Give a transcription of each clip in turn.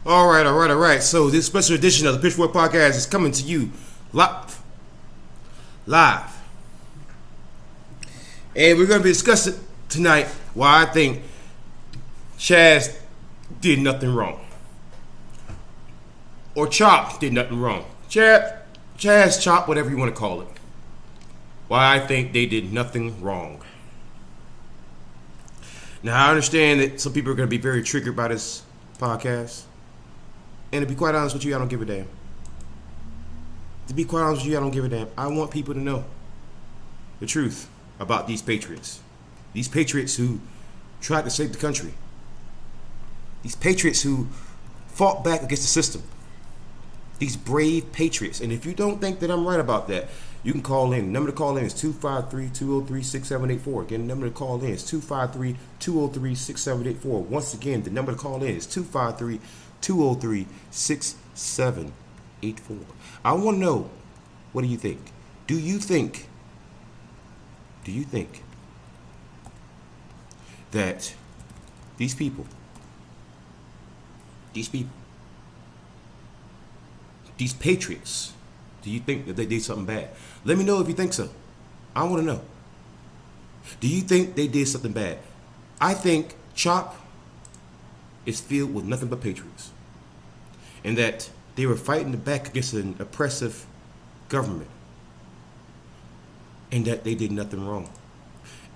All right. So this special edition of the Pitchfork Podcast is coming to you live. And we're going to be discussing tonight why I think Chaz did nothing wrong. Or Chop did nothing wrong. Chaz, Chop, whatever you want to call it. Why I think they did nothing wrong. Now, I understand that some people are going to be very triggered by this podcast. And to be quite honest with you, I don't give a damn. I want people to know the truth about these Patriots. These Patriots who tried to save the country. These Patriots who fought back against the system. These brave Patriots. And if you don't think that I'm right about that, you can call in. The number to call in is 253-203-6784. Again, the number to call in is 253-203-6784. Once again, the number to call in is 253-203-6784. I want to know, what do you think? Do you think that these Patriots, do you think that they did something bad? Let me know if you think so. I want to know. Do you think they did something bad? I think Chop is filled with nothing but Patriots. And that they were fighting back against an oppressive government. And that they did nothing wrong.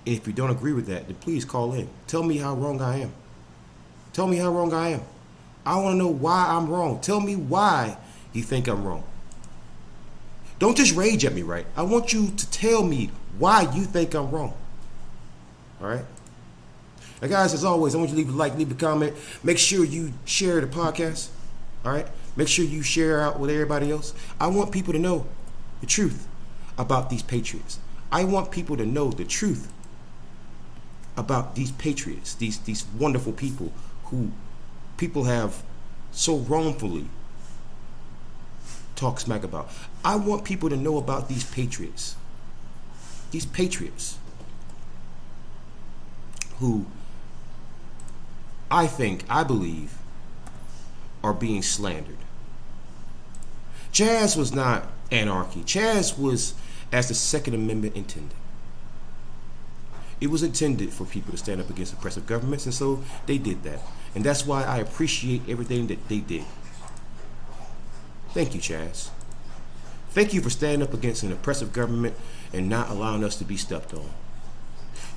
And if you don't agree with that, then please call in. Tell me how wrong I am. I want to know why I'm wrong. Tell me why you think I'm wrong. Don't just rage at me, right? I want you to tell me why you think I'm wrong. All right? Now, guys, as always, I want you to leave a like, leave a comment. Make sure you share the podcast. All right? Make sure you share out with everybody else. I want people to know the truth about these Patriots. I want people to know the truth about these Patriots, these wonderful people who people have so wrongfully talk smack about. I want people to know about these Patriots. These Patriots who I believe are being slandered. Chaz was not anarchy. Chaz was as the Second Amendment intended. It was intended for people to stand up against oppressive governments, and so they did that. And that's why I appreciate everything that they did. Thank you, Chaz. Thank you for standing up against an oppressive government and not allowing us to be stepped on.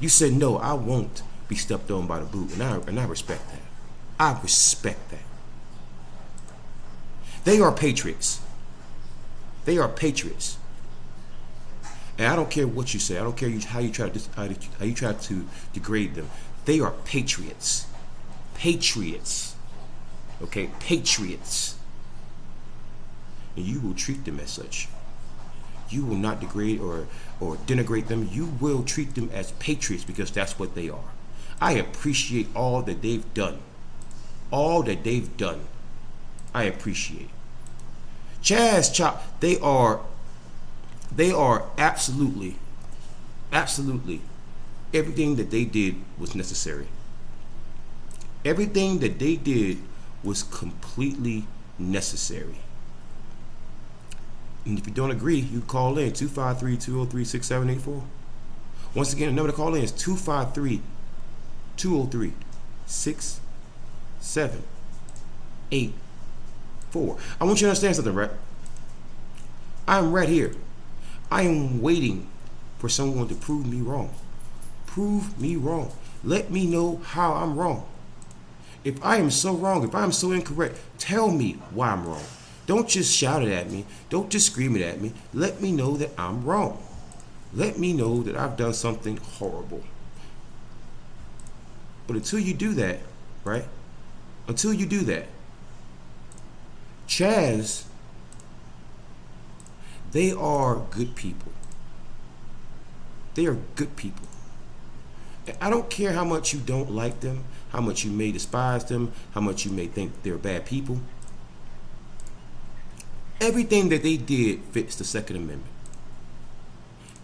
You said, no, I won't be stepped on by the boot, and I respect that. I respect that. They are Patriots. They are Patriots. And I don't care what you say. I don't care how you try to degrade them. They are Patriots. Patriots. Okay? Patriots. And you will treat them as such. You will not degrade or denigrate them. You will treat them as Patriots because that's what they are. I appreciate all that they've done. All that they've done. I appreciate. Chaz, Chop, they are absolutely everything that they did was necessary. Everything that they did was completely necessary. And if you don't agree, you call in 253-203-6784. Once again, the number to call in is 253-203-6784. I want you to understand something, right? I'm right here. I am waiting for someone to prove me wrong. Prove me wrong. Let me know how I'm wrong. If I am so wrong, if I'm so incorrect, tell me why I'm wrong. Don't just shout it at me. Don't just scream it at me. Let me know that I'm wrong. Let me know that I've done something horrible. But until you do that, right? Until you do that, Chaz, they are good people. They are good people. I don't care how much you don't like them, how much you may despise them, how much you may think they're bad people. Everything that they did fits the Second Amendment.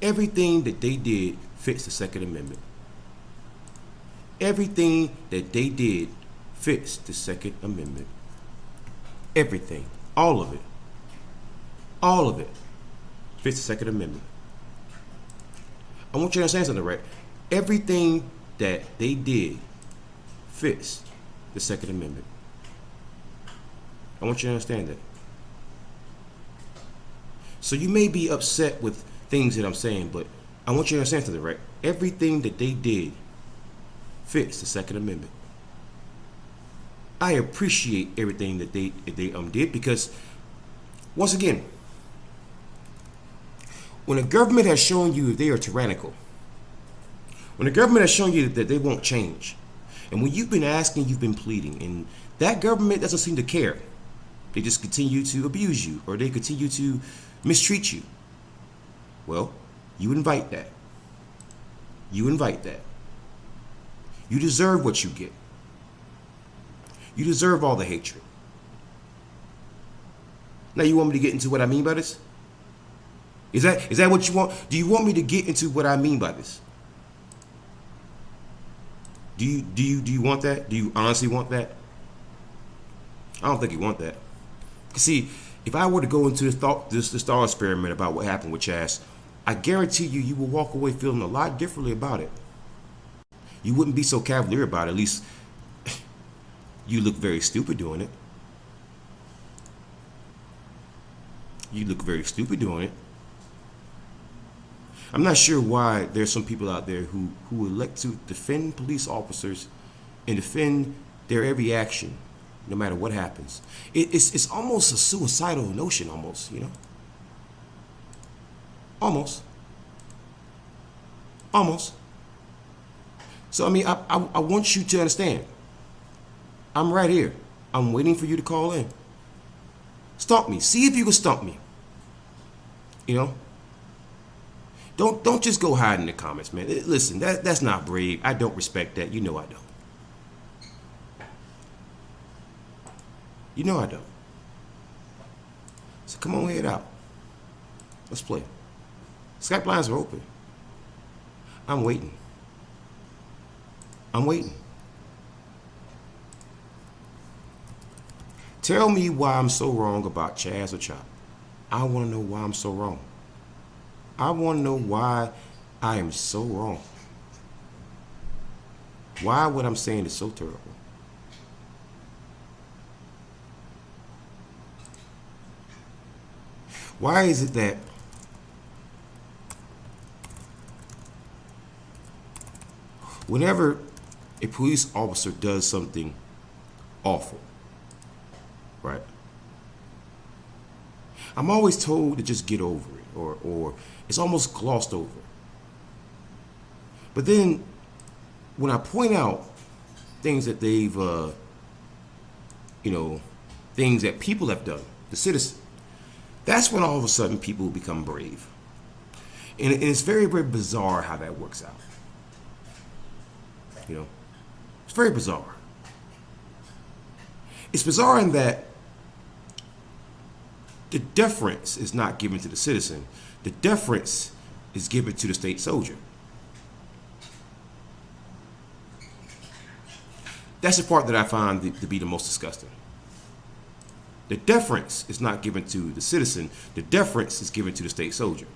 Everything that they did fits the Second Amendment. Everything that they did fits the Second Amendment. Everything. All of it. All of it fits the Second Amendment. I want you to understand something, right? Everything that they did fits the Second Amendment. I want you to understand that. So you may be upset with things that I'm saying, but I want you to understand something, right? Everything that they did fits the Second Amendment. I appreciate everything that they did, because once again, when a government has shown you they are tyrannical, when the government has shown you that they won't change, and when you've been asking, you've been pleading, and that government doesn't seem to care, they just continue to abuse you, or they continue to mistreat you, well, you invite that. You invite that. You deserve what you get. You deserve all the hatred. Now you want me to get into what I mean by this? Is that what you want? Do you want me to get into what I mean by this? Do you want that? Do you honestly want that? I don't think you want that. See, if I were to go into this thought experiment about what happened with Chaz, I guarantee you will walk away feeling a lot differently about it. You wouldn't be so cavalier about it. At least you look very stupid doing it. You look very stupid doing it. I'm not sure why there's some people out there who elect to defend police officers and defend their every action, no matter what happens. It's almost a suicidal notion, almost, you know? Almost. So, I mean, I want you to understand. I'm right here. I'm waiting for you to call in. Stump me. See if you can stump me. You know? Don't just go hide in the comments, man. Listen, that's not brave. I don't respect that. You know I don't. You know I don't. So come on, head out. Let's play. Skype lines are open. I'm waiting. Tell me why I'm so wrong about Chaz or Chop. I want to know why I'm so wrong. I want to know why I am so wrong. Why what I'm saying is so terrible. Why is it that whenever a police officer does something awful, right, I'm always told to just get over it, or it's almost glossed over. But then when I point out things that they've, things that people have done, the citizens, that's when all of a sudden people become brave. And it's very, very bizarre how that works out. You know, it's very bizarre. It's bizarre in that the deference is not given to the citizen. The deference is given to the state soldier. That's the part that I find to be the most disgusting. The deference is not given to the citizen. The deference is given to the state soldier.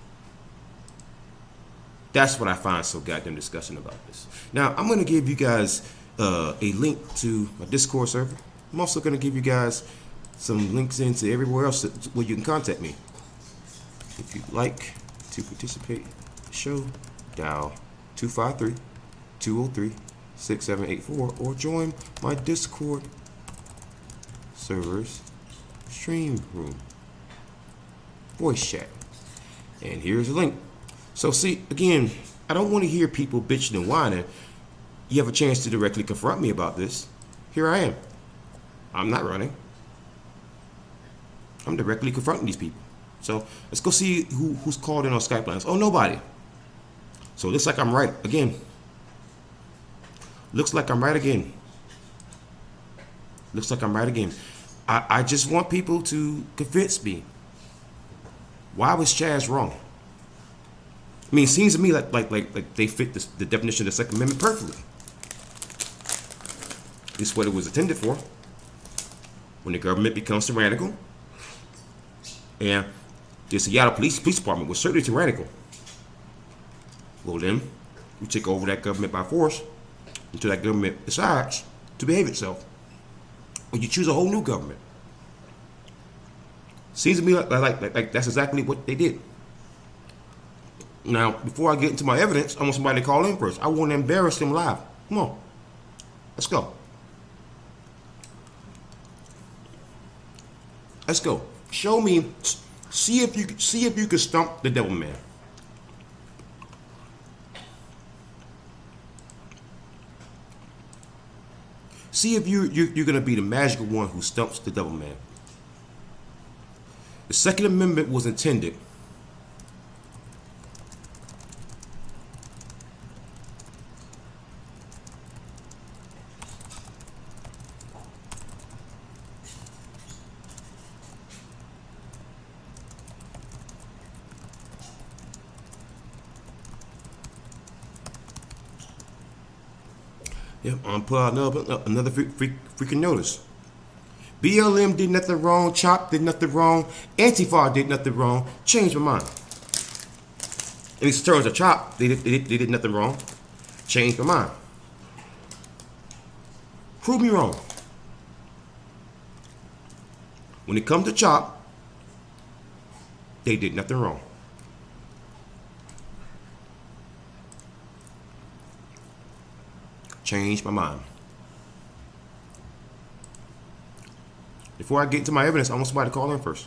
That's what I find so goddamn disgusting about this. Now, I'm going to give you guys a link to my Discord server. I'm also going to give you guys some links into everywhere else where you can contact me. If you'd like to participate in the show, dial 253-203-6784 or join my Discord server's stream room voice chat. And here's a link. So see, again, I don't want to hear people bitching and whining. You have a chance to directly confront me about this. Here I am. I'm not running. I'm directly confronting these people. So let's go see who's called in on Skype lines. Oh, nobody. So it looks like I'm right again. Looks like I'm right again. I just want people to convince me. Why was Chaz wrong? I mean, it seems to me like they fit the definition of the Second Amendment perfectly. This is what it was intended for. when the government becomes tyrannical, and the Seattle Police Department was certainly tyrannical, well then, you take over that government by force until that government decides to behave itself, or you choose a whole new government. Seems to me like that's exactly what they did. Now, before I get into my evidence, I want somebody to call in first. I want to embarrass them live. Come on, let's go. Let's go. Show me. See if you can stump the devil man. See if you're gonna be the magical one who stumps the devil man. The Second Amendment was intended I'm put out another freaking notice. BLM did nothing wrong. CHOP did nothing wrong. Antifa did nothing wrong. Changed my mind. At least in terms of CHOP, they did nothing wrong. Changed my mind. Prove me wrong. When it comes to CHOP, they did nothing wrong. Changed my mind. Before I get into my evidence, I want somebody to call in first.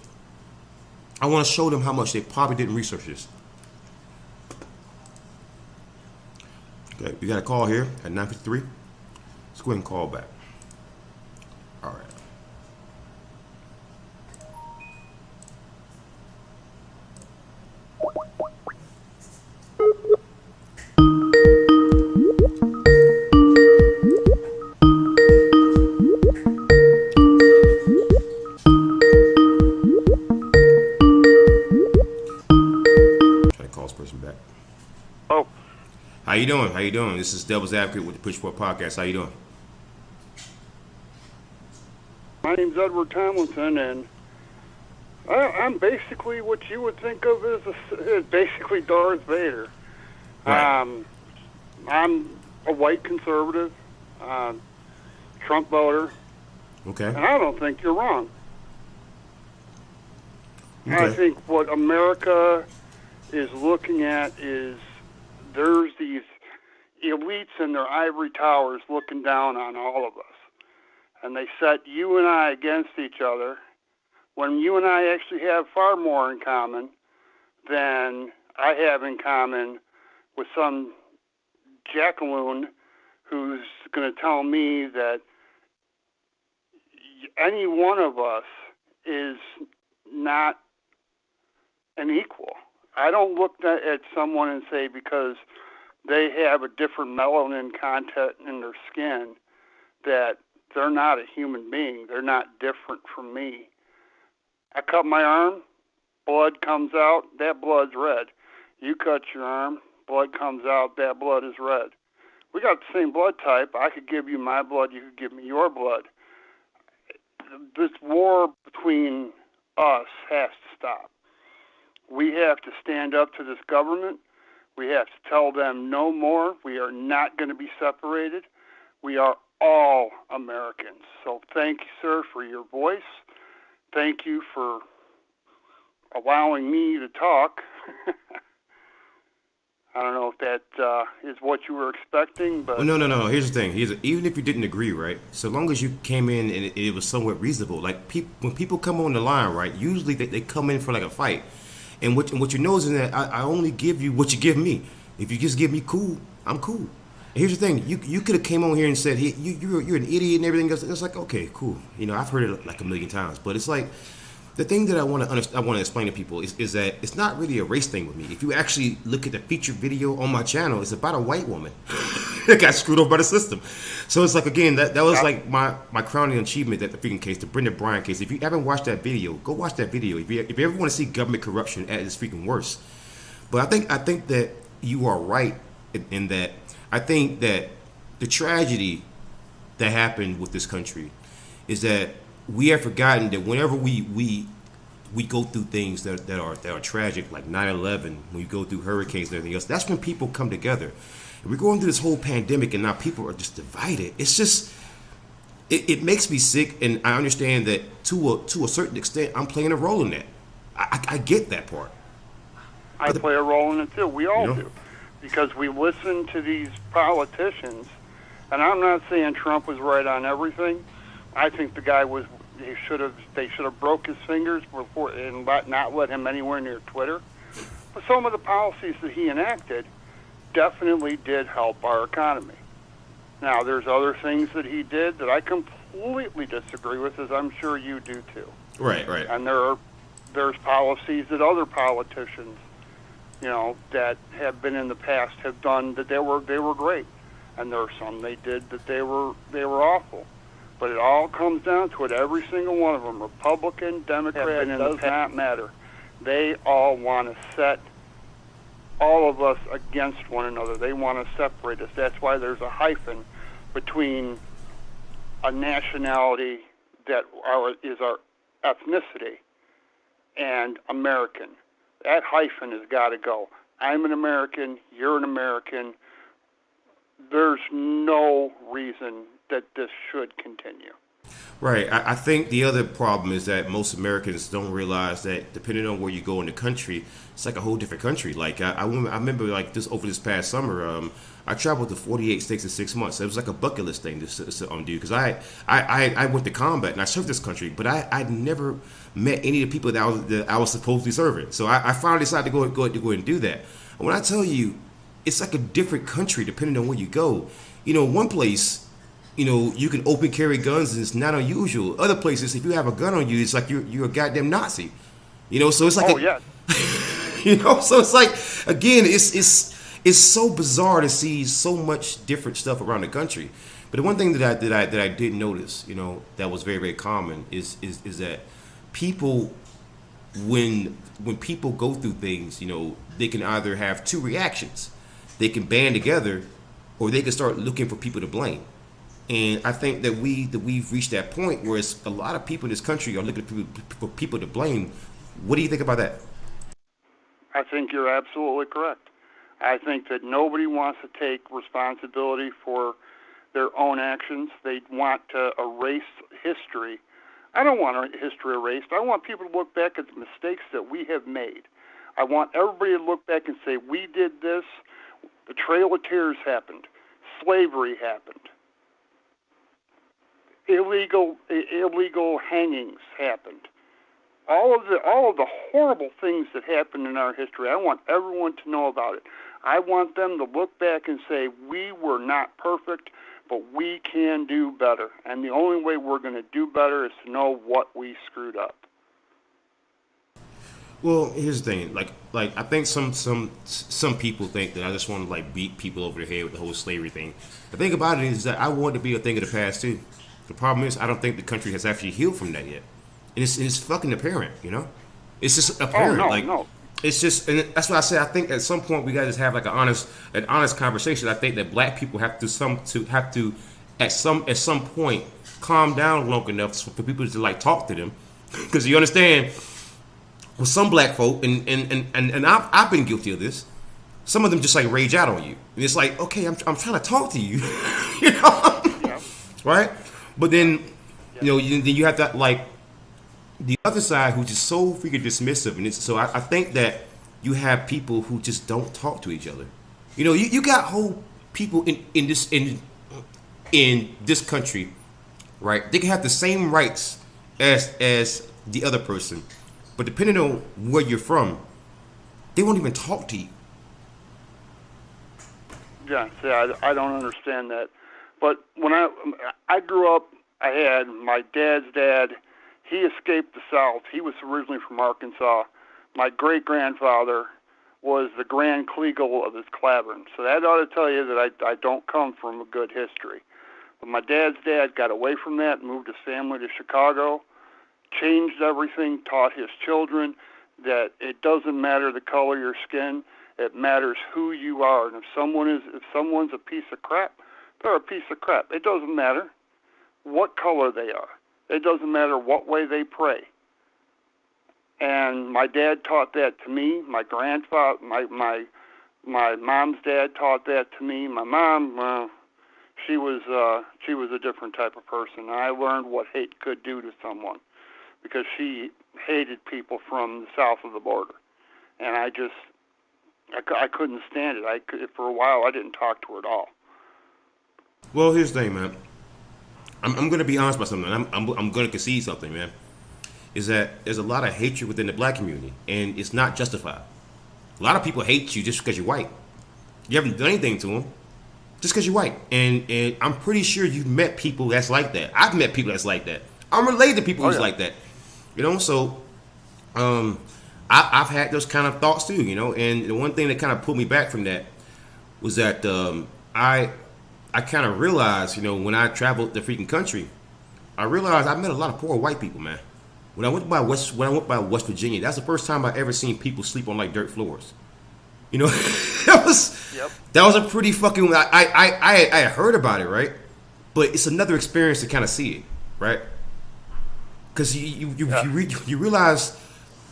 I want to show them how much they probably didn't research this. Okay, we got a call here at 9:53. Let's go ahead and call back. All right. How you doing? How you doing? This is Devil's Advocate with the Push For Podcast. How you doing? My name's Edward Tomlinson, and I'm basically what you would think of as basically Darth Vader. Right. I'm a white conservative, Trump voter, Okay. and I don't think you're wrong. Okay. I think what America is looking at is there's these elites in their ivory towers looking down on all of us. And they set you and I against each other when you and I actually have far more in common than I have in common with some jackaloon who's going to tell me that any one of us is not an equal. I don't look at someone and say because they have a different melanin content in their skin that they're not a human being. They're not different from me. I cut my arm, blood comes out, that blood's red. You cut your arm, blood comes out, that blood is red. We got the same blood type. I could give you my blood, you could give me your blood. This war between us has to stop. We have to stand up to this government. We have to tell them no more. We are not going to be separated. We are all Americans. So thank you, sir, for your voice. Thank you for allowing me to talk. I don't know if that is what you were expecting, but... Well, no. Here's the thing. Even if you didn't agree, right, so long as you came in and it was somewhat reasonable, like when people come on the line, right, usually they come in for like a fight. And what you know is that I only give you what you give me. If you just give me cool, I'm cool. And here's the thing: you could have came on here and said you're an idiot and everything else. It's like, okay, cool. You know, I've heard it like a million times, but it's like the thing that I want to explain to people is that it's not really a race thing with me. If you actually look at the featured video on my channel, it's about a white woman that got screwed over by the system. So it's like, again, that was like my crowning achievement at the freaking case, the Brenda Bryan case. If you haven't watched that video, go watch that video. If you ever want to see government corruption at its freaking worst. But I think that you are right in that. I think that the tragedy that happened with this country is that we have forgotten that whenever we go through things that are tragic, like 9/11, when you go through hurricanes and everything else, that's when people come together. And we're going through this whole pandemic, and now people are just divided. It's just it makes me sick, and I understand that to a certain extent, I'm playing a role in that. I get that part. I play a role in it too. We You all know, do, because we listen to these politicians. And I'm not saying Trump was right on everything. I think the guy was. They should have broke his fingers before and not let him anywhere near Twitter. But some of the policies that he enacted definitely did help our economy. Now, there's other things that he did that I completely disagree with, as I'm sure you do too. right, right. And there's policies that other politicians, that have been in the past have done that they were great, and there are some they did that they were awful. But it all comes down to it. Every single one of them, Republican, Democrat, it does not matter. They all want to set all of us against one another. They want to separate us. That's why there's a hyphen between a nationality that is our ethnicity and American. That hyphen has got to go. I'm an American. You're an American. There's no reason that this should continue. Right. I think the other problem is that most Americans don't realize that depending on where you go in the country, it's like a whole different country. Like I remember like this over this past summer, I traveled to 48 states in 6 months. It was like a bucket list thing to do because I went to combat and I served this country, but I'd never met any of the people that I was supposedly serving. So I finally decided to go ahead and do that. And when I tell you, it's like a different country depending on where you go. One place, you can open carry guns and it's not unusual. Other places, if you have a gun on you, it's like you're a goddamn Nazi. So it's like yeah. So it's like, again, it's so bizarre to see so much different stuff around the country. But the one thing that I did notice, that was very, very common is that people, when people go through things, they can either have two reactions. They can band together, or they can start looking for people to blame. And I think that we've reached that point where it's a lot of people in this country are looking for people to blame. What do you think about that? I think you're absolutely correct. I think that nobody wants to take responsibility for their own actions. They want to erase history. I don't want history erased. I want people to look back at the mistakes that we have made. I want everybody to look back and say, we did this. The Trail of Tears happened. Slavery happened. Illegal hangings happened. All of the horrible things that happened in our history, I want everyone to know about it. I want them to look back and say, we were not perfect, but we can do better. And the only way we're going to do better is to know what we screwed up. Well, here's the thing. Like I think some people think that I just want to beat people over the head with the whole slavery thing. The thing about it is that I want it to be a thing of the past too. The problem is I don't think the country has actually healed from that yet, and it's fucking apparent. It's just apparent. Oh, no. It's just, and that's why I say I think at some point we gotta just have like an honest conversation. I think that black people have to at some point calm down long enough for people to talk to them, because you understand. With some black folk, and I've been guilty of this. Some of them just rage out on you, and it's like, okay, I'm trying to talk to you, Yeah. right? But then, then you have that the other side who's just so freaking dismissive, and so I think that you have people who just don't talk to each other. You got whole people in this country, right? They can have the same rights as the other person. But depending on where you're from, they won't even talk to you. Yeah, see, I don't understand that. But when I grew up, I had my dad's dad. He escaped the South. He was originally from Arkansas. My great-grandfather was the Grand Kleagle of his Clavern. So that ought to tell you that I don't come from a good history. But my dad's dad got away from that, moved his family to Chicago, changed everything, taught his children that it doesn't matter the color of your skin, it matters who you are. And if someone's a piece of crap, they're a piece of crap. It doesn't matter what color they are. It doesn't matter what way they pray. And my dad taught that to me. My grandfather, my mom's dad taught that to me. My mom, she was a different type of person. I learned what hate could do to someone because she hated people from the south of the border, and I couldn't stand it. For a while, I didn't talk to her at all. Well, here's the thing, man. I'm going to be honest about something. I'm going to concede something, man. Is that there's a lot of hatred within the black community, and it's not justified. A lot of people hate you just because you're white. You haven't done anything to them, just because you're white. And I'm pretty sure you've met people that's like that. I've met people that's like that. I'm related to people who's like that. You know, so I've had those kind of thoughts too. You know, and the one thing that kind of pulled me back from that was that I kind of realized, you know, when I traveled the freaking country, I realized I met a lot of poor white people, man. When I went by West Virginia, that's the first time I ever seen people sleep on like dirt floors. You know, that was a pretty fucking. I heard about it, right? But it's another experience to kind of see it, right? Because you realize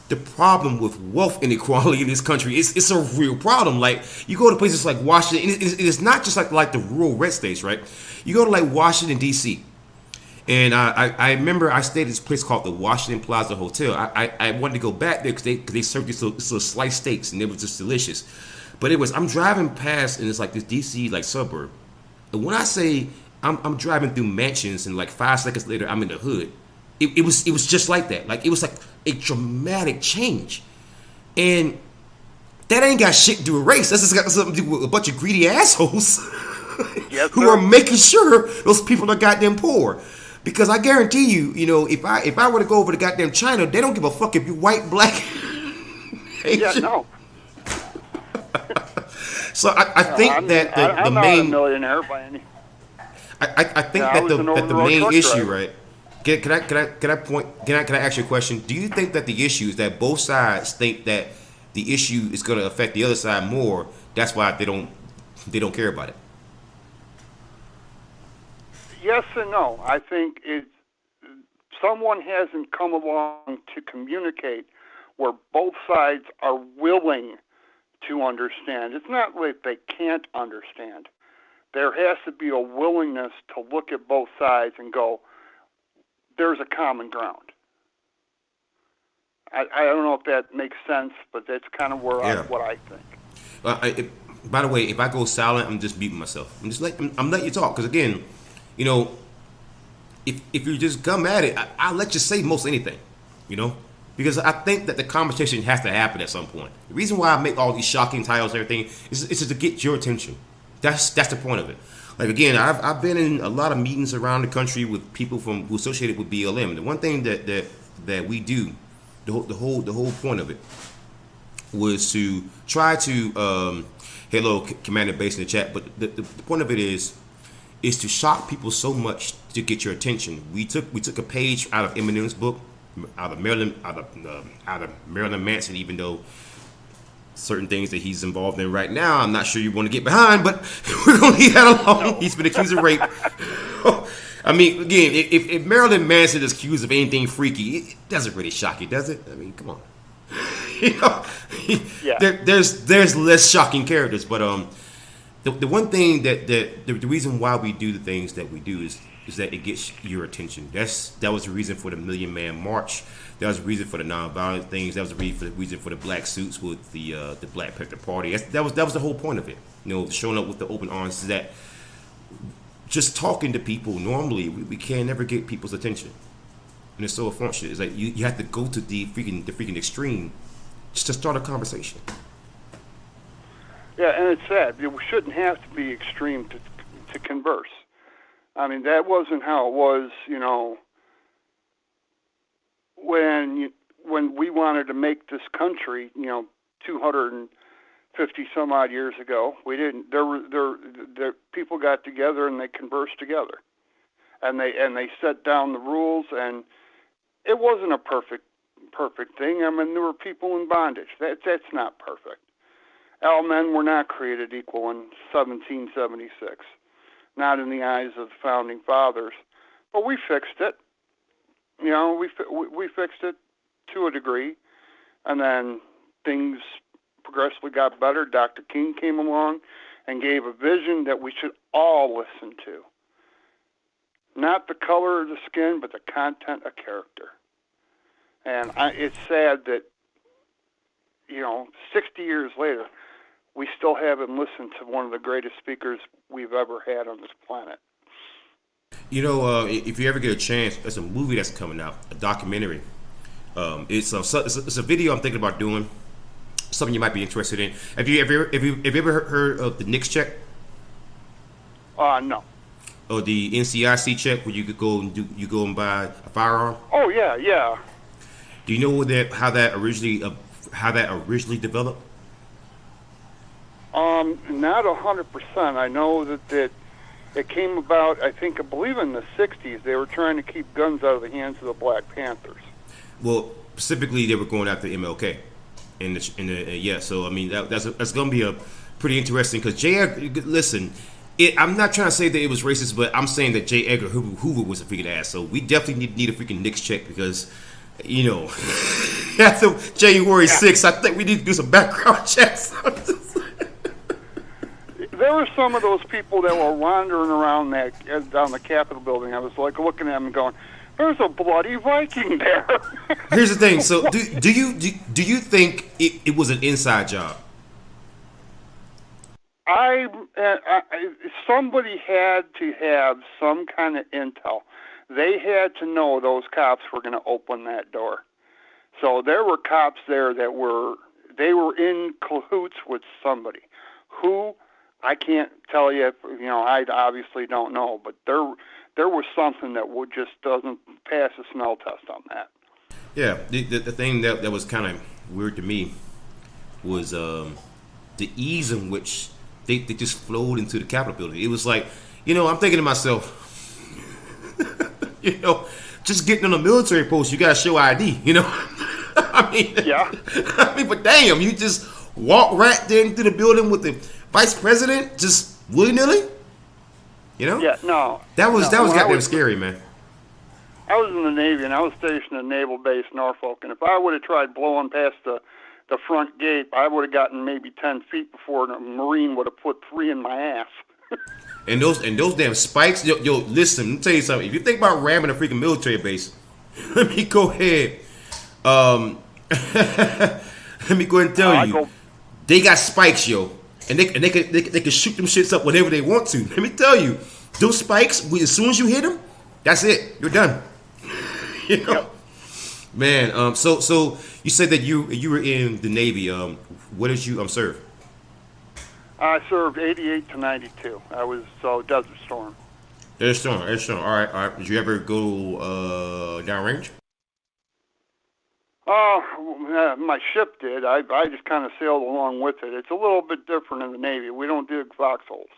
the problem with wealth inequality in this country it's a real problem. Like you go to places like Washington, it's not just like the rural red states, right? You go to like Washington D.C. And I remember I stayed at this place called the Washington Plaza Hotel. I wanted to go back there because they served these little sliced steaks and it was just delicious. But I'm driving past and it's like this DC like suburb. And when I say I'm driving through mansions and like 5 seconds later I'm in the hood, it was just like that. Like it was like a dramatic change. And that ain't got shit to do with race. That's just got something to do with a bunch of greedy assholes who are making sure those people are goddamn poor. Because I guarantee you, you know, if I were to go over to goddamn China, they don't give a fuck if you're white, black, Asian. Yeah, no. So I think that the I'm main not a millionaire by any. I think that the main issue, right? Can I ask you a question? Do you think that the issue is that both sides think that the issue is going to affect the other side more? That's why they don't care about it. Yes and no. I think someone hasn't come along to communicate where both sides are willing to understand. It's not like they can't understand. There has to be a willingness to look at both sides and go, there's a common ground. I don't know if that makes sense, but that's kind of what I think. By the way, if I go silent, I'm just muting myself. I'm letting you talk because again, you know, if you just come at it, I'll let you say most anything, you know, because I think that the conversation has to happen at some point. The reason why I make all these shocking titles and everything is to get your attention. That's the point of it. Like again, I've been in a lot of meetings around the country with people who associated with BLM. The one thing that we do, the whole point of it was to try to hello Commander Base in the chat, but the point of it is to shock people so much to get your attention. We took a page out of Eminem's book, out of Marilyn Manson, even though certain things that he's involved in right now, I'm not sure you want to get behind, but we're going to leave that alone. He's been accused of rape. I mean, again, if Marilyn Manson is accused of anything freaky, it doesn't really shock you, does it? I mean, come on. You know, there's less shocking characters, but the one thing that the reason why we do the things that we do is that it gets your attention. That was the reason for the Million Man March. That was the reason for the nonviolent things. That was the reason for the black suits with the Black Panther Party. That was the whole point of it. You know, showing up with the open arms is that just talking to people normally we can never get people's attention, and it's so unfortunate. It's like you have to go to the freaking extreme just to start a conversation. Yeah, and it's sad. We shouldn't have to be extreme to converse. I mean, that wasn't how it was, you know, when we wanted to make this country, you know, 250 some odd years ago. We didn't. There people got together and they conversed together, and they set down the rules, and it wasn't a perfect thing. I mean, there were people in bondage. That's not perfect. All men were not created equal in 1776, not in the eyes of the founding fathers, but we fixed it. we fixed it to a degree, and then things progressively got better. Dr. King came along and gave a vision that we should all listen to. Not the color of the skin, but the content of character. And it's sad that, 60 years later, we still haven't listened to one of the greatest speakers we've ever had on this planet. If you ever get a chance, there's a movie that's coming out, a documentary. It's a video I'm thinking about doing. Something you might be interested in. Have you ever heard of the NICS check? No. Or the NCIC check, where you could go and buy a firearm? Oh yeah. Do you know how that originally developed? Not 100%. I know that it came about. I believe in the '60s. They were trying to keep guns out of the hands of the Black Panthers. Well, specifically, they were going after MLK. So I mean that's going to be a pretty interesting, because J. Edgar, listen, I'm not trying to say that it was racist, but I'm saying that J. Edgar Hoover was a freaking ass. So we definitely need a freaking NICS check, because after January 6th, I think we need to do some background checks. There were some of those people that were wandering around down the Capitol building. I was like looking at them and going, "There's a bloody Viking there." Here's the thing. So, do you think it was an inside job? Somebody had to have some kind of intel. They had to know those cops were going to open that door. So there were cops there that were in cahoots with somebody. Who, I can't tell you. I obviously don't know, but there was something that just doesn't pass a smell test on that. Yeah, the thing that was kind of weird to me was the ease in which they just flowed into the Capitol building. It was like, I'm thinking to myself, just getting on a military post, you gotta show ID. I mean, yeah. But damn, you just walk right there into the building with the vice president, just willy nilly. Yeah, no. That was goddamn scary, man. I was in the Navy, and I was stationed at Naval Base Norfolk, and if I would have tried blowing past the front gate, I would have gotten maybe 10 feet before a Marine would have put 3 in my ass. and those damn spikes, yo, listen, let me tell you something. If you think about ramming a freaking military base, let me go ahead. Let me go ahead and tell you, they got spikes, yo, and they can shoot them shits up whenever they want to. Let me tell you, those spikes, as soon as you hit them, that's it. You're done. Yep. Man. So you said that you were in the Navy. What did you serve? I served 88 to 92. I was Desert Storm. Desert Storm. All right. Did you ever go downrange? My ship did. I just kind of sailed along with it. It's a little bit different in the Navy. We don't dig foxholes.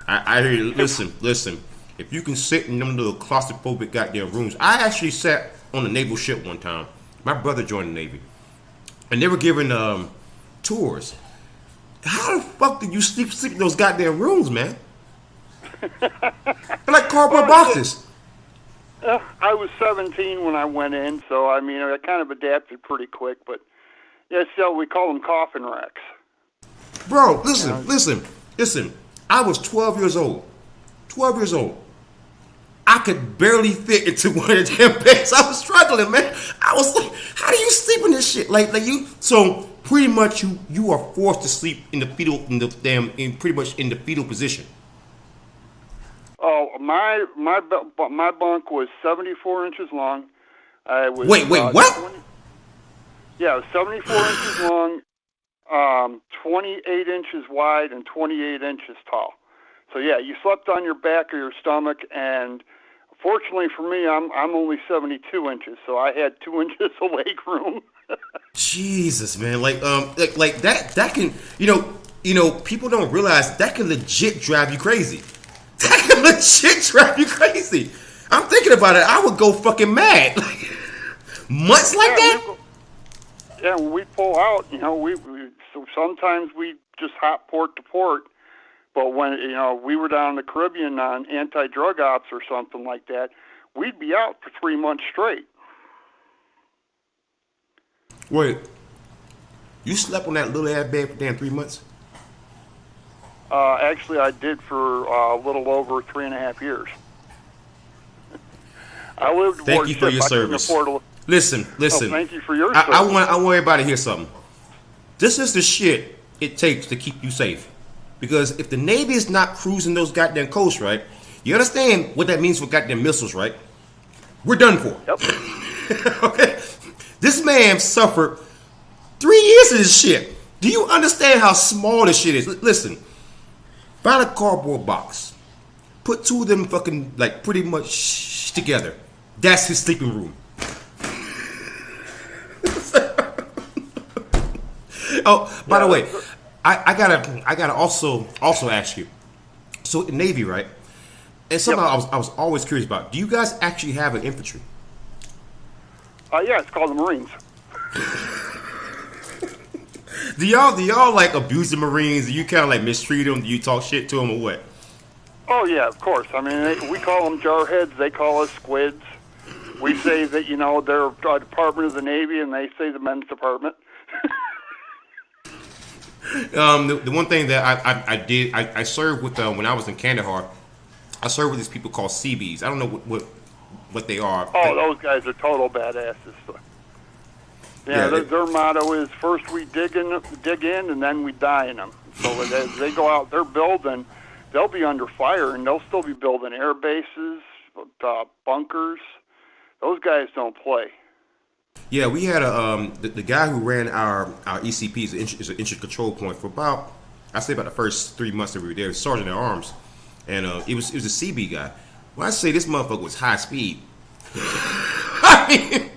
I hear you. Listen. If you can sit in them little claustrophobic goddamn rooms, I actually sat on a naval ship one time. My brother joined the Navy, and they were giving tours. How the fuck did you sleep in those goddamn rooms, man? They're like cardboard boxes. I was 17 when I went in, so I mean I kind of adapted pretty quick. But yeah, so we call them coffin racks. Bro, listen. I was 12 years old. 12 years old. I could barely fit into one of the damn beds. I was struggling, man. I was like, how do you sleep in this shit? Like you. So pretty much you are forced to sleep in the fetal pretty much in the fetal position. Oh, my bunk was 74 inches long. Wait, what? Yeah, it was 74 inches long, 28 inches wide, and 28 inches tall. So yeah, you slept on your back or your stomach, and fortunately for me, I'm only 72 inches, so I had 2 inches of leg room. Jesus, man, like that can people don't realize that can legit drive you crazy. That can legit drive you crazy. I'm thinking about it. I would go fucking mad. Months like that. When we pull out, so sometimes we just hop port to port. But when we were down in the Caribbean on anti-drug ops or something like that, we'd be out for 3 months straight. Wait, you slept on that little ass bed for damn 3 months? Actually, I did for a little over 3.5 years. I lived. Thank you for your service. Listen. Thank you for your service. I want everybody to hear something. This is the shit it takes to keep you safe. Because if the Navy is not cruising those goddamn coasts, right? You understand what that means for goddamn missiles, right? We're done for. Yep. Okay. This man suffered 3 years of this shit. Do you understand how small this shit is? Listen. Find a cardboard box. Put two of them fucking, like, pretty much together. That's his sleeping room. Oh, by the way, I gotta also ask you. So in Navy, right? And something I was always curious about. Do you guys actually have an infantry? Yeah, it's called the Marines. Do y'all like abuse the Marines? Do you kind of like mistreat them? Do you talk shit to them or what? Oh yeah, of course. I mean, we call them jarheads. They call us squids. We say that they're a department of the Navy, and they say the men's department. The one thing that I did, I served with when I was in Kandahar. I served with these people called CBs. I don't know what they are. Oh, those guys are total badasses. Yeah, their motto is first we dig in, and then we die in them. So as they go out, they're building. They'll be under fire, and they'll still be building air bases, bunkers. Those guys don't play. Yeah, we had the guy who ran our ECP is an entry control point for about the first 3 months that we were there, Sergeant at Arms, and it was a CB guy. When I say this motherfucker was high speed, I mean,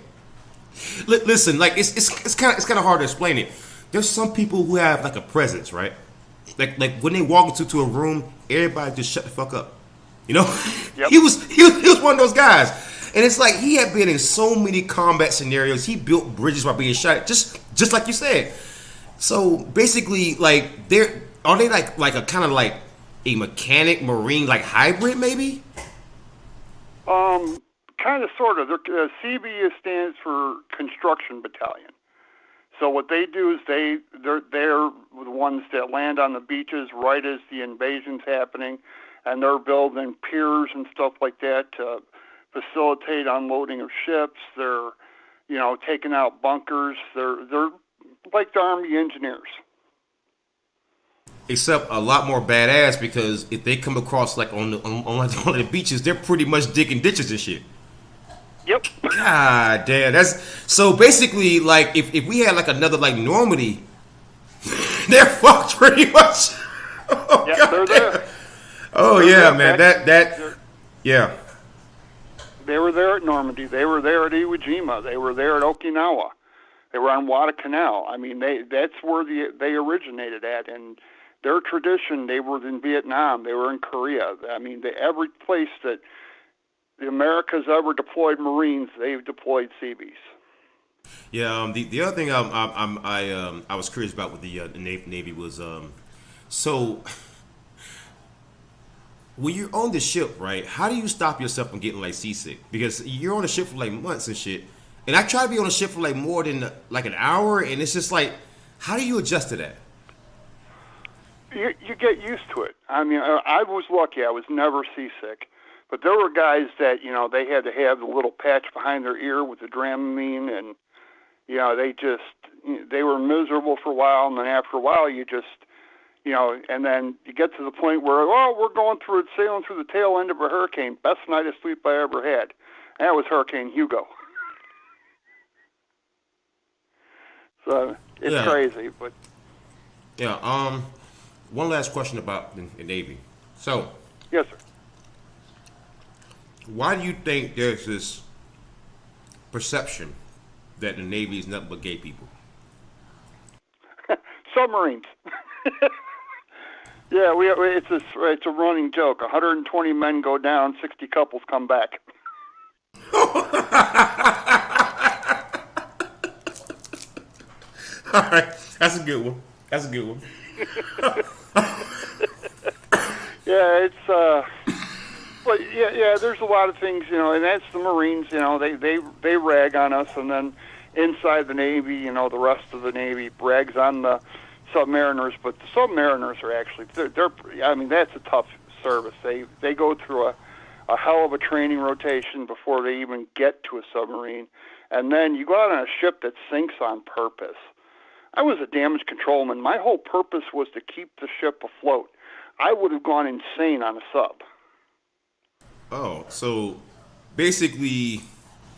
listen, like it's kind of hard to explain it. There's some people who have like a presence, right? Like when they walk into a room, everybody just shut the fuck up. You know, yep. he was one of those guys, and it's like he had been in so many combat scenarios. He built bridges by being shot, just like you said. So basically, like are they like a kind of like a mechanic marine like hybrid maybe? Kind of, sort of. CB stands for Construction Battalion. So what they do is they're the ones that land on the beaches right as the invasion's happening, and they're building piers and stuff like that to facilitate unloading of ships. They're, taking out bunkers. They're like the Army engineers. Except a lot more badass, because if they come across like on the beaches, they're pretty much digging ditches and shit. Yep. God damn, that's so basically like if we had like another like Normandy, they're fucked pretty much. Oh, yeah, they're there. Oh yeah, man. Yeah. They were there at Normandy. They were there at Iwo Jima. They were there at Okinawa. They were on Guadalcanal. I mean, that's where they originated at, and their tradition. They were in Vietnam. They were in Korea. I mean, every place that the Americas ever deployed Marines, they've deployed CBs. Yeah. The other thing I was curious about with the Navy was so when you're on the ship, right? How do you stop yourself from getting like seasick? Because you're on the ship for like months and shit. And I try to be on the ship for like more than like an hour, and it's just like, how do you adjust to that? You get used to it. I mean, I was lucky. I was never seasick. But there were guys that, they had to have the little patch behind their ear with the Dramamine, and, they were miserable for a while, and then after a while you just, and then you get to the point where, we're sailing through the tail end of a hurricane. Best night of sleep I ever had. And that was Hurricane Hugo. So it's crazy, but. Yeah, one last question about the Navy. So. Yes, sir. Why do you think there's this perception that the Navy is nothing but gay people? Submarines. Yeah, it's a running joke. 120 men go down, 60 couples come back. All right, that's a good one. Yeah, But yeah, there's a lot of things, and that's the Marines. They rag on us, and then inside the Navy, the rest of the Navy brags on the submariners. But the submariners are actually they're I mean, that's a tough service. They go through a hell of a training rotation before they even get to a submarine, and then you go out on a ship that sinks on purpose. I was a damage controlman. My whole purpose was to keep the ship afloat. I would have gone insane on a sub. Oh, so basically,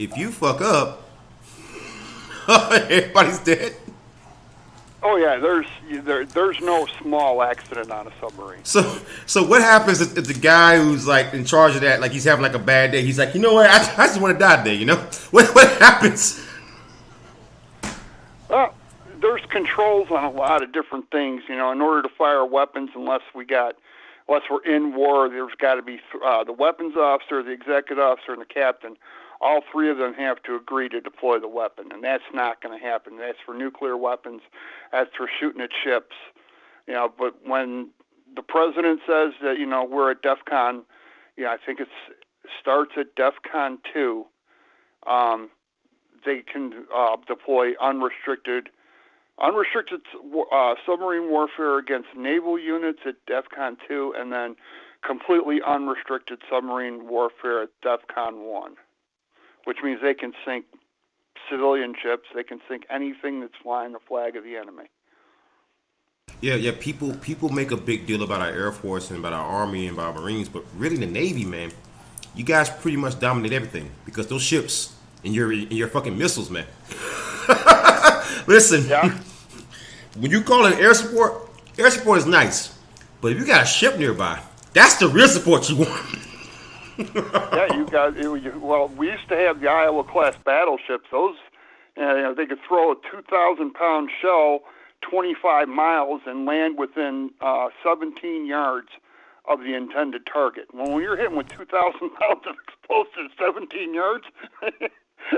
if you fuck up, everybody's dead. Oh yeah, there's no small accident on a submarine. So what happens if the guy who's like in charge of that, like he's having like a bad day, he's like, you know what, I just want to die today, What happens? Well, there's controls on a lot of different things, in order to fire weapons, unless we're in war, there's got to be the weapons officer, the executive officer, and the captain. All three of them have to agree to deploy the weapon, and that's not going to happen. That's for nuclear weapons. That's for shooting at ships. But when the president says that, we're at DEFCON, I think it starts at DEFCON 2, they can deploy unrestricted submarine warfare against naval units at DEFCON 2, and then completely unrestricted submarine warfare at DEFCON 1, which means they can sink civilian ships, they can sink anything that's flying the flag of the enemy. Yeah. People make a big deal about our Air Force and about our Army and about our Marines, but really the Navy, man, you guys pretty much dominate everything because those ships and your fucking missiles, man. Listen, yeah. When you call it air support is nice. But if you got a ship nearby, that's the real support you want. Yeah, you guys. Well, we used to have the Iowa-class battleships. Those, they could throw a 2,000-pound shell 25 miles and land within 17 yards of the intended target. Well, when you're hitting with 2,000 pounds of explosives 17 yards,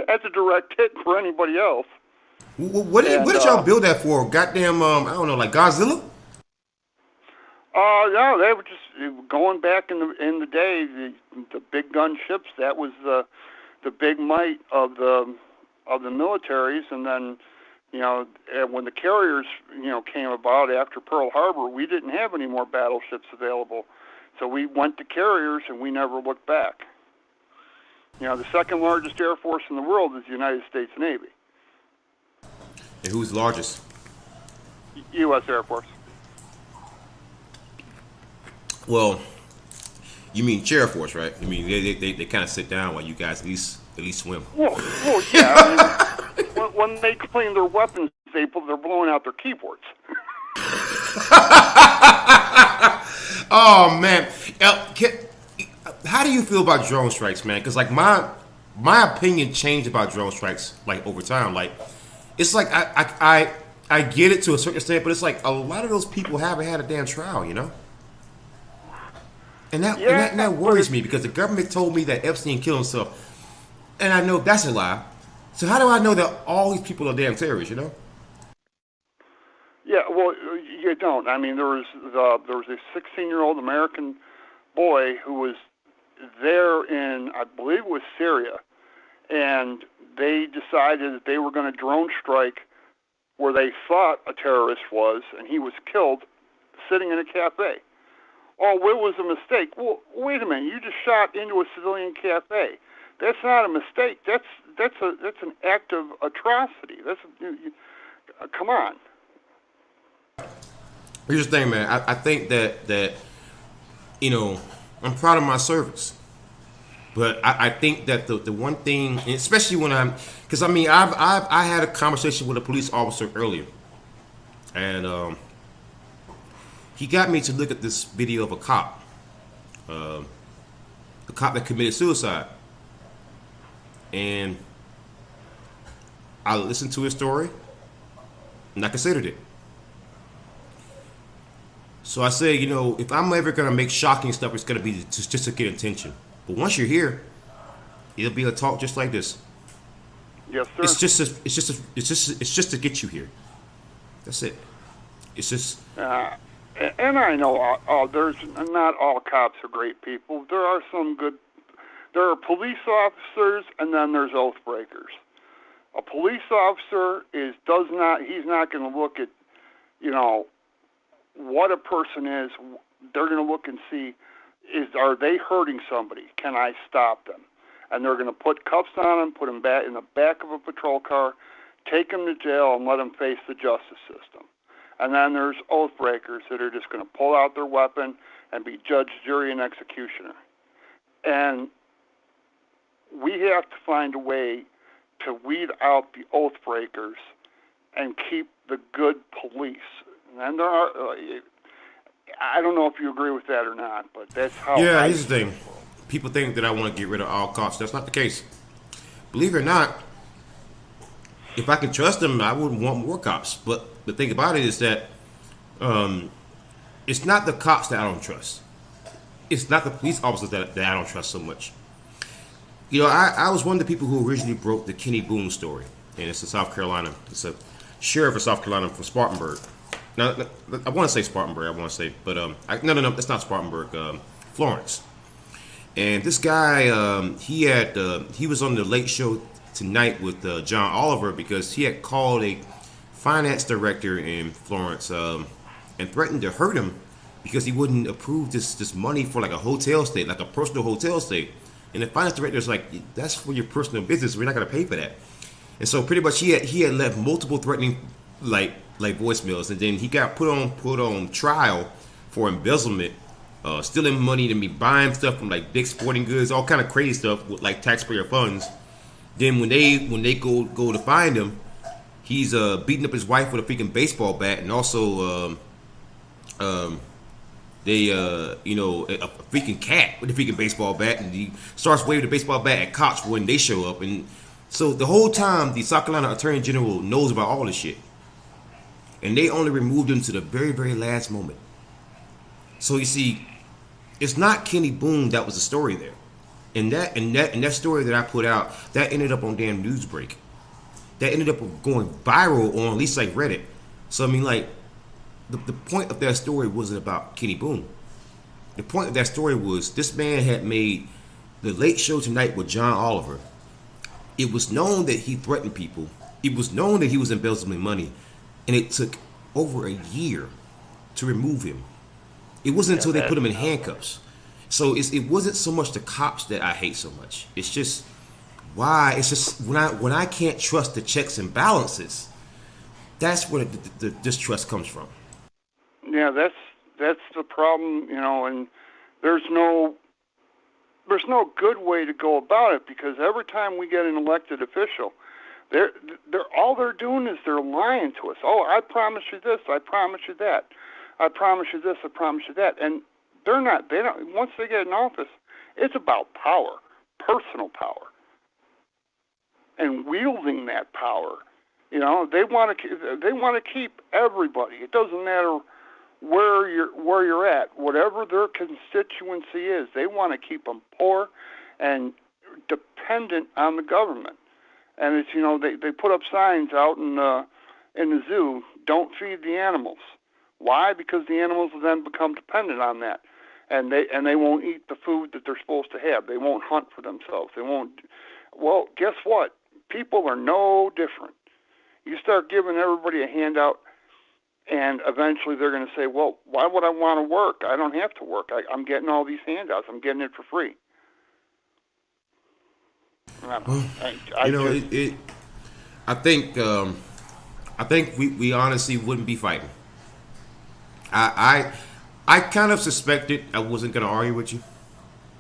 that's a direct hit for anybody else. What did y'all build that for? Goddamn, I don't know, like Godzilla? No, they were just going back in the day. The big gun ships. That was the big might of the militaries. And then, when the carriers came about after Pearl Harbor, we didn't have any more battleships available, so we went to carriers and we never looked back. The second largest air force in the world is the United States Navy. And who's the largest? U.S. Air Force. Well, you mean Chair Force, right? I mean they kind of sit down while you guys at least swim. Well yeah. I mean, when they clean their weapons, they're blowing out their keyboards. Oh man, how do you feel about drone strikes, man? Because like my opinion changed about drone strikes like over time. Like it's like I get it to a certain extent, but it's like a lot of those people haven't had a damn trial, And that worries me because the government told me that Epstein killed himself, and I know that's a lie. So how do I know that all these people are damn terrorists? Yeah, well, you don't. I mean, there was a 16-year-old American boy who was there in, I believe it was Syria, and they decided that they were going to drone strike where they thought a terrorist was, and he was killed sitting in a cafe. Oh, it was a mistake. Well, wait a minute. You just shot into a civilian cafe. That's not a mistake. That's an act of atrocity. Come on. Here's the thing, man. I think that I'm proud of my service, but I think that the one thing, especially when because I mean I had a conversation with a police officer earlier, and he got me to look at this video of a cop that committed suicide. And I listened to his story, and I considered it. So I said, if I'm ever going to make shocking stuff, it's going to be just to get attention. But once you're here, it'll be a talk just like this. Yes, sir. It's just to get you here. That's it. It's just. And I know there's not all cops are great people. There are some good. There are police officers, and then there's oath breakers. A police officer he's not going to look at, what a person is. They're going to look and see, are they hurting somebody? Can I stop them? And they're going to put cuffs on them, put them back in the back of a patrol car, take them to jail, and let them face the justice system. And then there's oath breakers that are just going to pull out their weapon and be judge, jury, and executioner. And we have to find a way to weed out the oath breakers and keep the good police. And there are, I don't know if you agree with that or not, but that's how. Yeah, here's the thing. People think that I want to get rid of all cops. That's not the case. Believe it or not, if I can trust them, I wouldn't want more cops. But the thing about it is that it's not the cops that I don't trust. It's not the police officers that I don't trust so much. I was one of the people who originally broke the Kenny Boone story, and it's in South Carolina. It's a sheriff of South Carolina from Spartanburg. Now, I want to say Spartanburg. But no, that's not Spartanburg. Florence. And this guy, he was on the Late Show Tonight with John Oliver because he had called a finance director in Florence and threatened to hurt him because he wouldn't approve this money for like a hotel stay, like a personal hotel stay. And the finance director is like, that's for your personal business. We're not going to pay for that. And so pretty much he had left multiple threatening like voicemails, and then he got put on trial for embezzlement, stealing money, to be buying stuff from like Dick's Sporting Goods, all kind of crazy stuff with like taxpayer funds. Then when they go to find him, he's beating up his wife with a freaking baseball bat, and also a freaking cat with a freaking baseball bat, and he starts waving the baseball bat at cops when they show up. And so the whole time, the South Carolina Attorney General knows about all this shit, and they only removed him to the very, very last moment. So you see, it's not Kenny Boone that was the story there, and that story that I put out, that ended up on damn Newsbreak, that ended up going viral on at least like Reddit. So I mean, like, the point of that story wasn't about Kenny Boone. The point of that story was this man had made the Late Show Tonight with John Oliver. It was known that he threatened people. It was known that he was embezzling money, and it took over a year to remove him. It wasn't until they put him in handcuffs. So it wasn't so much the cops that I hate so much. It's just why. It's just when I can't trust the checks and balances. That's where the distrust comes from. Yeah, that's the problem, and there's no good way to go about it, because every time we get an elected official, they're all they're doing is they're lying to us. Oh, I promise you this, I promise you that, I promise you this, I promise you that, and they don't. Once they get in office, it's about power, personal power, and wielding that power. They want to keep everybody. It doesn't matter where you're at, whatever their constituency is, they want to keep them poor and dependent on the government. And it's they put up signs out in the zoo, don't feed the animals. Why? Because the animals will then become dependent on that, and they won't eat the food that they're supposed to have. They won't hunt for themselves. They won't. Well, guess what? People are no different. You start giving everybody a handout, and eventually they're going to say, well, why would I want to work? I don't have to work. I'm getting all these handouts. I'm getting it for free. I think we honestly wouldn't be fighting. I kind of suspected I wasn't going to argue with you,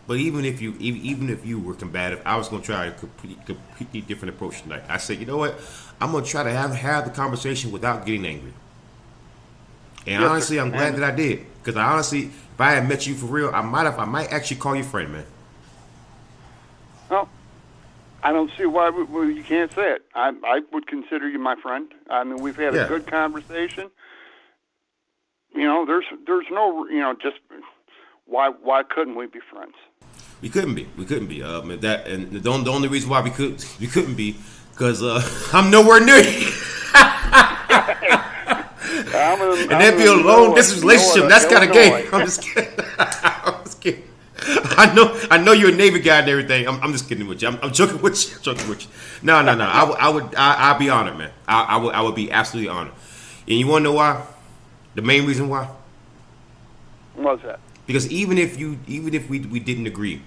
but even if you were combative, I was going to try a completely different approach tonight. I said, you know what? I'm going to try to have the conversation without getting angry. And yes, honestly, I'm glad that I did, because if I had met you for real, I might actually call you friend, man. Well, I don't see why you can't say it. I would consider you my friend. I mean, we've had a good conversation. There's no, just why couldn't we be friends? We couldn't be. The only reason why we couldn't be, because I'm nowhere near you. And that be a long distance relationship. That's kind of gay. I'm just kidding. I'm just kidding. I know you're a Navy guy and everything. I'm just kidding with you. I'm joking with you. No. I'd be honored, man. I would be absolutely honored. And you want to know why? The main reason why? What's that? Because even if we didn't agree,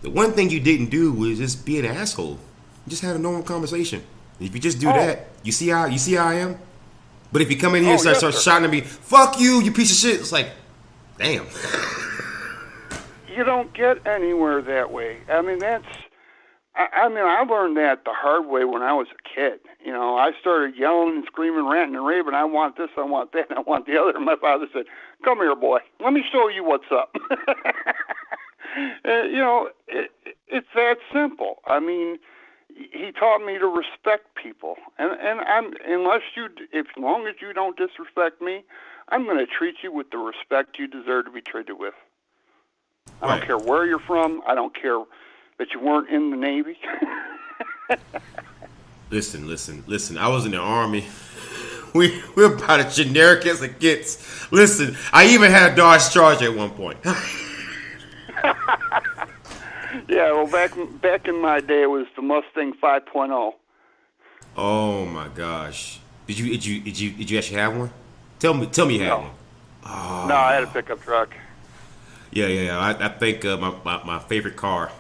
the one thing you didn't do was just be an asshole. You just had a normal conversation. And if you just do that, you see how I am. But if you come in here and start shouting at me, "Fuck you, you piece of shit," it's like, damn. You don't get anywhere that way. I mean, I learned that the hard way when I was a kid. You know, I started yelling and screaming, ranting and raving. I want this, I want that, and I want the other. And my father said, "Come here, boy. Let me show you what's up." You know, it's that simple. I mean, he taught me to respect people, and as long as you don't disrespect me, I'm going to treat you with the respect you deserve to be treated with. I don't care where you're from. I don't care that you weren't in the Navy. Listen. I was in the Army. We're about as generic as it gets. Listen, I even had a Dodge Charger at one point. Yeah, well, back in my day, it was the Mustang 5.0. Oh my gosh! Did you actually have one? Tell me you had one. Oh. No, I had a pickup truck. Yeah. I think my favorite car,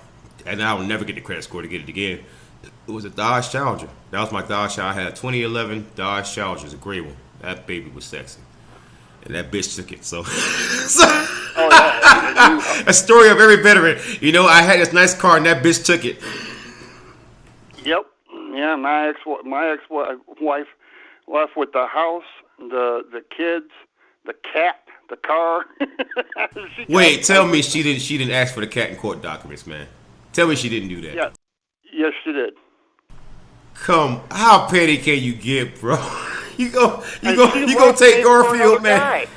and I will never get the credit score to get it again. It was a Dodge Challenger. That was my Dodge Challenger. I had a 2011 Dodge Challenger. It was a gray one. That baby was sexy. And that bitch took it. So, a story of every veteran. You know, I had this nice car and that bitch took it. Yep. Yeah, my ex-wife left with the house, the kids, the cat, the car. Wait, tell me she didn't ask for the cat and court documents, man. Tell me she didn't do that. Yeah. Yes, she did. How petty can you get, bro? You go take Garfield, man. Guy.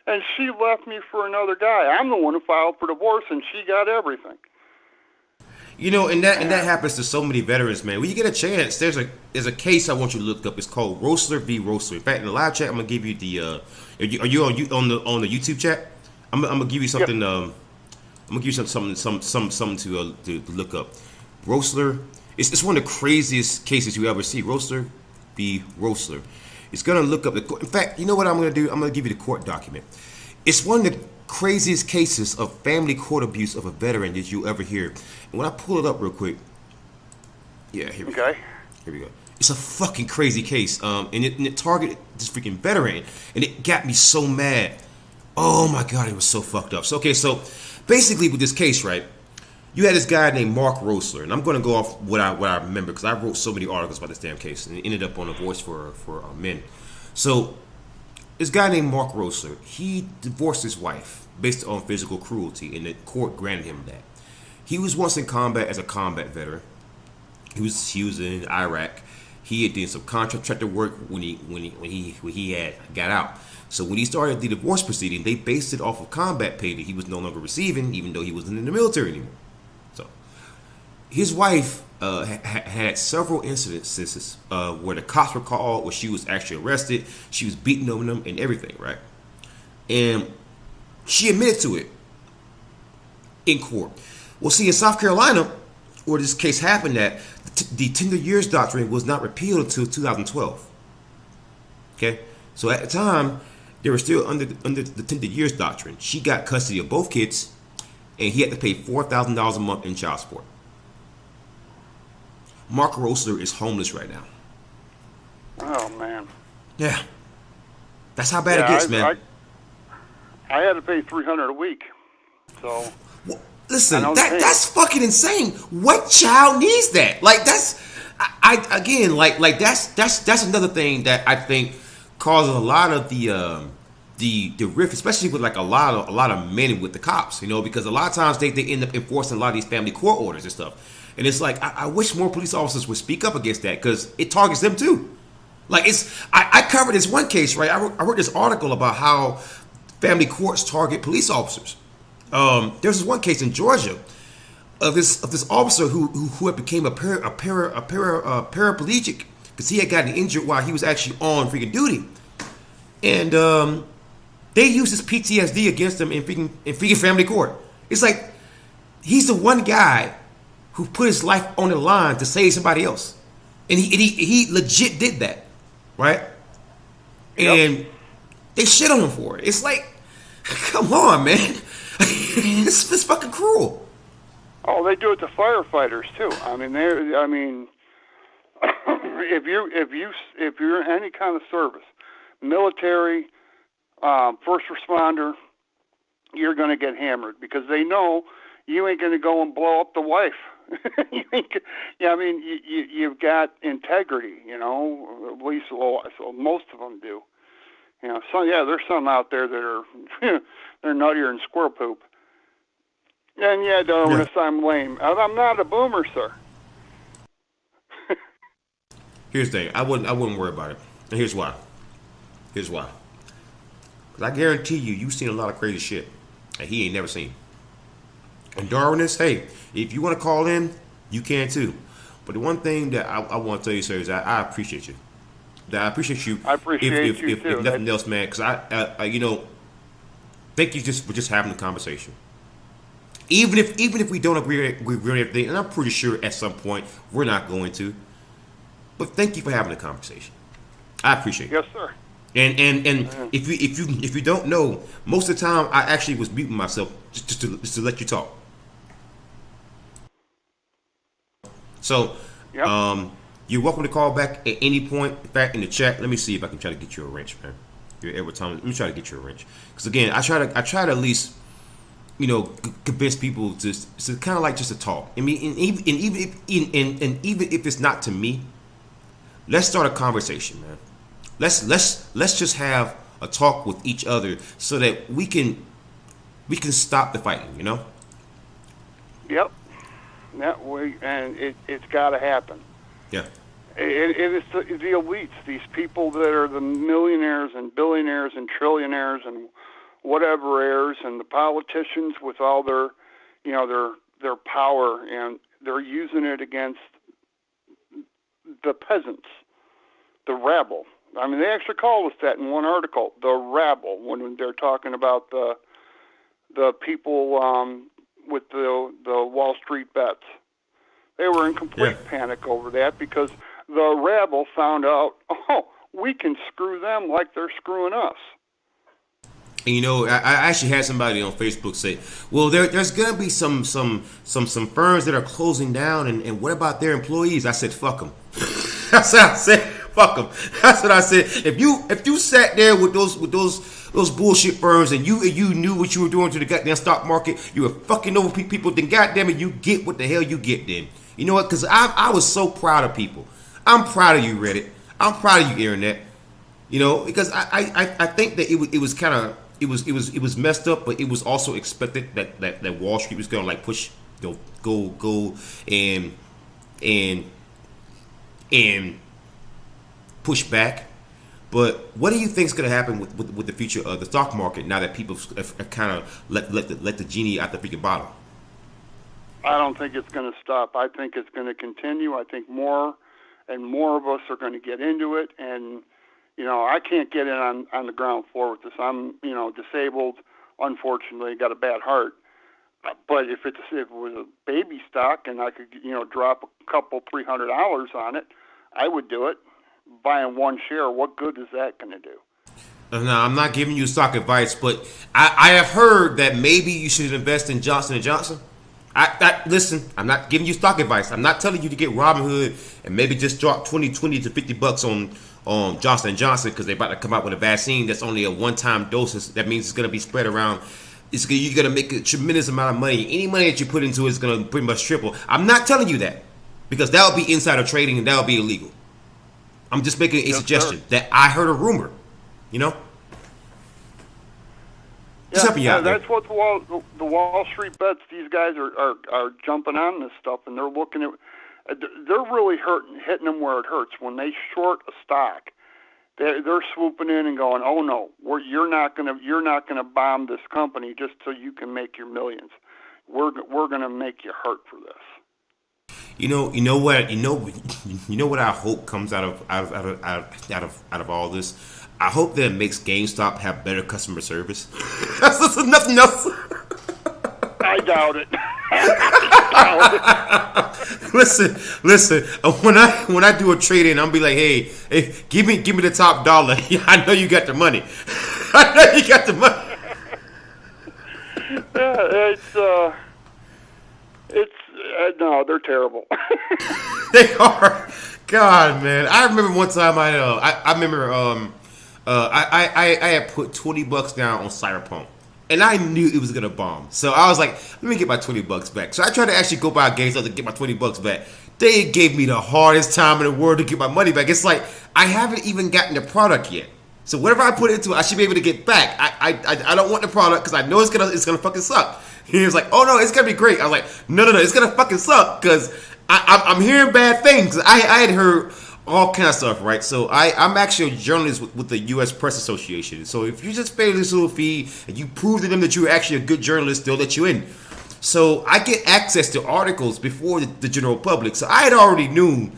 And she left me for another guy. I'm the one who filed for divorce, and she got everything. You know, and that happens to so many veterans, man. When you get a chance, there's a case I want you to look up. It's called Roessler v. Roessler. In fact, in the live chat, I'm gonna give you the. Are you on the YouTube chat? I'm gonna give you something. Yep. I'm gonna give you something to look up. Roessler. It's one of the craziest cases you ever see. Roessler v. Roessler. It's gonna look up the court. In fact, you know what I'm gonna do? I'm gonna give you the court document. It's one of the craziest cases of family court abuse of a veteran that you ever hear. And when I pull it up real quick, yeah, here we go. Here we go. It's a fucking crazy case. And it targeted this freaking veteran, and it got me so mad. Oh my god, it was so fucked up. So basically with this case, right? You had this guy named Mark Roessler, and I'm going to go off what I remember because I wrote so many articles about this damn case, and it ended up on A Voice for Men. So this guy named Mark Roessler, he divorced his wife based on physical cruelty, and the court granted him that. He was once in combat as a combat veteran. He was in Iraq. He had done some contractor work when he had got out. So when he started the divorce proceeding, they based it off of combat pay that he was no longer receiving, even though he wasn't in the military anymore. So his wife had several incidences where the cops were called, where she was actually arrested. She was beaten on them and everything, right? And she admitted to it in court. Well, see, in South Carolina, where this case happened at, the tender years doctrine was not repealed until 2012. Okay? So at the time, they were still under the tender years doctrine. She got custody of both kids, and he had to pay $4,000 a month in child support. Mark Roessler is homeless right now. Oh, man. Yeah. That's how bad it gets, man. I had to pay $300 a week. So... Well, listen, that's fucking insane. What child needs that? Like that's that's another thing that I think causes a lot of the rift, especially with like a lot of men with the cops, you know, because a lot of times they end up enforcing a lot of these family court orders and stuff. And it's like I wish more police officers would speak up against that because it targets them too. Like I covered this one case, right? I wrote this article about how family courts target police officers. There's this one case in Georgia of this officer who had became a paraplegic because he had gotten injured while he was actually on freaking duty, and they use his PTSD against him in freaking family court. It's like he's the one guy who put his life on the line to save somebody else, and he legit did that, right? Yep. And they shit on him for it. It's like, come on, man, it's fucking cruel. Oh, they do it to firefighters too. I mean, if you're in any kind of service, military, first responder, you're going to get hammered because they know you ain't going to go and blow up the wife. You've got integrity, at least so most of them do. There's some out there that are they're nuttier than squirrel poop. And Darwinists, I'm lame. I'm not a boomer, sir. Here's the thing. I wouldn't worry about it. And here's why. Because I guarantee you've seen a lot of crazy shit that he ain't never seen. And Darwinists, hey, if you want to call in, you can too. But the one thing that I want to tell you, sir, is I appreciate you. I appreciate you. I appreciate you too. If nothing else, man, because thank you just for just having the conversation. Even if we don't agree with everything, and I'm pretty sure at some point we're not going to. But thank you for having the conversation. I appreciate it. Yes, sir. And if you don't know, most of the time I actually was muting myself just to let you talk. So, yep. You're welcome to call back at any point. In fact, in the chat, let me see if I can try to get you a wrench, man. Every time, let me try to get you a wrench. Because again, I try to at least, convince people to kind of like just to talk. I mean, and even if it's not to me, let's start a conversation, man. Let's just have a talk with each other so that we can stop the fighting, Yep. It's got to happen. Yeah. It is the elites, these people that are the millionaires and billionaires and trillionaires and whatever heirs, and the politicians with all their power, and they're using it against the peasants, the rabble. I mean, they actually called us that in one article, the rabble, when they're talking about the people with the Wall Street bets. They were in complete panic over that because the rabble found out, we can screw them like they're screwing us. And I actually had somebody on Facebook say, well, there's going to be some firms that are closing down, and what about their employees? I said, fuck them. That's what I said. Fuck them. That's what I said. If you sat there with those bullshit firms and you knew what you were doing to the goddamn stock market, you were fucking over people, then goddamn it, you get what the hell you get then. You know what? Because I was so proud of people. I'm proud of you, Reddit. I'm proud of you, Internet. Because I think that it was kind of it was messed up, but it was also expected that Wall Street was gonna like push, go and push back. But what do you think is going to happen with the future of the stock market now that people have kind of let the genie out the freaking bottle? I don't think it's going to stop. I think it's going to continue. I think more and more of us are going to get into it. And, I can't get in on the ground floor with this. I'm, disabled, unfortunately, got a bad heart. But if it was a baby stock and I could, drop a couple $300 on it, I would do it. Buying one share, what good is that going to do? No, I'm not giving you stock advice, but I have heard that maybe you should invest in Johnson & Johnson. Listen, I'm not giving you stock advice. I'm not telling you to get Robinhood and maybe just drop $20 to $50 on Johnson & Johnson because they're about to come out with a vaccine that's only a one-time dose. That means it's going to be spread around. You're going to make a tremendous amount of money. Any money that you put into it is going to pretty much triple. I'm not telling you that because that would be insider trading and that would be illegal. I'm just making a suggestion that I heard a rumor, Just helping you out. That's what the Wall Street bets. These guys are jumping on this stuff, and they're looking at. They're really hitting them where it hurts. When they short a stock, they're swooping in and going, "Oh no, you're not gonna bomb this company just so you can make your millions. We're gonna make you hurt for this." You know what I hope comes out of all this. I hope that it makes GameStop have better customer service. That's nothing else. I doubt it. I doubt it. Listen. When I do a trade in, I'll be like, hey, give me the top dollar. I know you got the money. I know you got the money. Yeah, no, they're terrible. They are. God, man. I remember one time I remember I had put $20 down on Cyberpunk. And I knew it was gonna bomb. So I was like, let me get my $20 back. So I tried to actually go buy GameStop to get my $20 back. They gave me the hardest time in the world to get my money back. It's like I haven't even gotten the product yet. So whatever I put into it, I should be able to get back. I don't want the product because I know it's gonna fucking suck. He was like, oh no, it's gonna be great. I was like, no, it's gonna fucking suck because I'm hearing bad things. I had heard all kind of stuff, right? So I'm actually a journalist with the U.S. Press Association. So if you just pay this little fee and you prove to them that you're actually a good journalist, they'll let you in. So I get access to articles before the general public. So I had already knew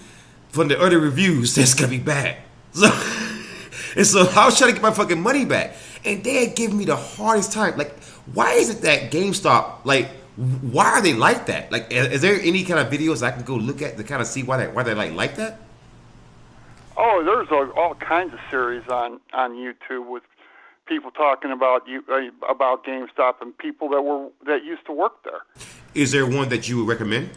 from the other reviews that it's gonna be bad. So I was trying to get my fucking money back, and they had given me the hardest time. Like, why is it that GameStop, like, why are they like that? Like, is there any kind of videos I can go look at to kind of see why they like that? Oh, there's all kinds of series on YouTube with people talking about GameStop and people that used to work there. Is there one that you would recommend?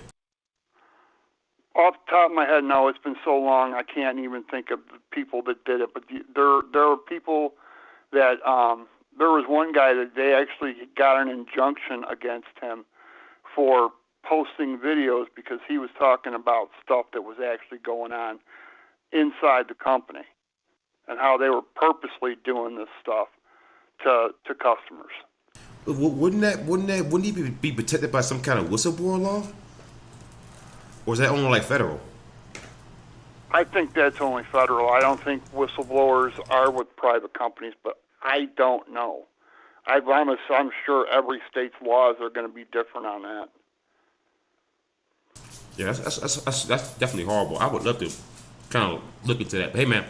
Off the top of my head, no. It's been so long, I can't even think of the people that did it. But there are people that there was one guy that they actually got an injunction against him for posting videos because he was talking about stuff that was actually going on inside the company and how they were purposely doing this stuff to customers. Wouldn't he be protected by some kind of whistleblower law? Or is that only like federal? I think that's only federal. I don't think whistleblowers are with private companies, but I don't know. I'm sure every state's laws are going to be different on that. Yeah, that's definitely horrible. I would love to kind of look into that. But hey, man,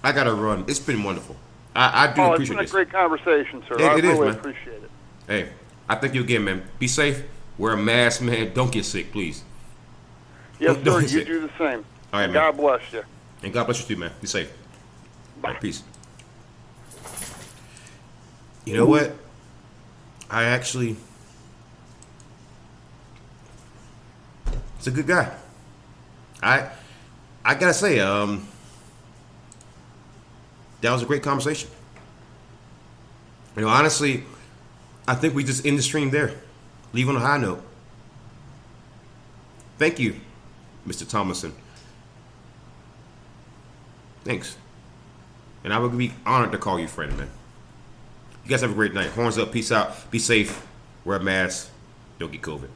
I gotta run. It's been wonderful. I do appreciate this. It's been a great conversation, sir. I really appreciate it. Hey, I thank you again, man. Be safe. Wear a mask, man. Don't get sick, please. Yes, sir. You do the same. All right, man. God bless you. And God bless you too, man. Be safe. Bye. All right, peace. You know what? It's a good guy. I gotta say, that was a great conversation. You know, honestly, I think we just end the stream there. Leave on a high note. Thank you, Mr. Thomason. Thanks. And I would be honored to call you friend, man. You guys have a great night. Horns up. Peace out. Be safe. Wear a mask. Don't get COVID.